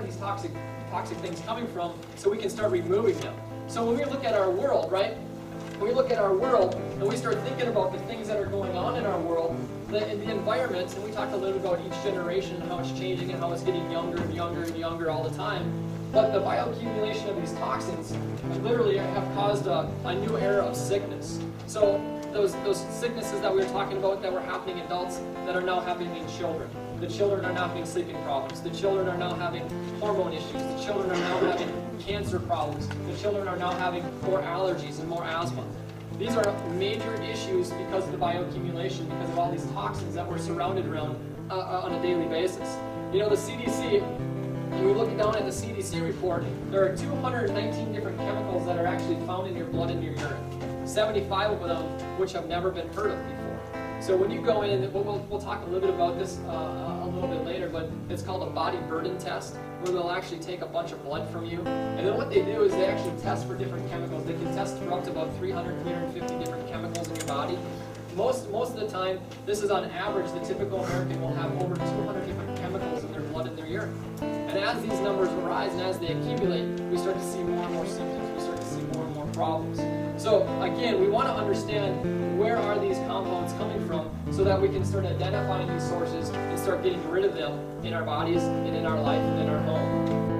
these toxic things coming from so we can start removing them. So when we look at our world, right? When we look at our world and we start thinking about the things that are going on in our world, the environment, and we talked a little about each generation and how it's changing and how it's getting younger and younger and younger all the time. But the bioaccumulation of these toxins literally have caused a new era of sickness. So those sicknesses that we were talking about that were happening in adults that are now happening in children. The children are now having sleeping problems. The children are now having hormone issues. The children are now having cancer problems. The children are now having more allergies and more asthma. These are major issues because of the bioaccumulation, because of all these toxins that we're surrounded around on a daily basis. You know, the CDC, when we look down at the CDC report, there are 219 different chemicals that are actually found in your blood and your urine. 75 of them which have never been heard of before. So when you go in, and we'll talk a little bit about this a little bit later, but it's called a body burden test, where they'll actually take a bunch of blood from you. And then what they do is they actually test for different chemicals. They can test for up to about 300, 350 different chemicals in your body. Most of the time, this is on average, the typical American will have over 200 different chemicals in their blood and their urine. And as these numbers rise and as they accumulate, we start to see more and more symptoms. We start to see more and more problems. So again, we want to understand where are these compounds coming from so that we can start identifying these sources and start getting rid of them in our bodies and in our life and in our home.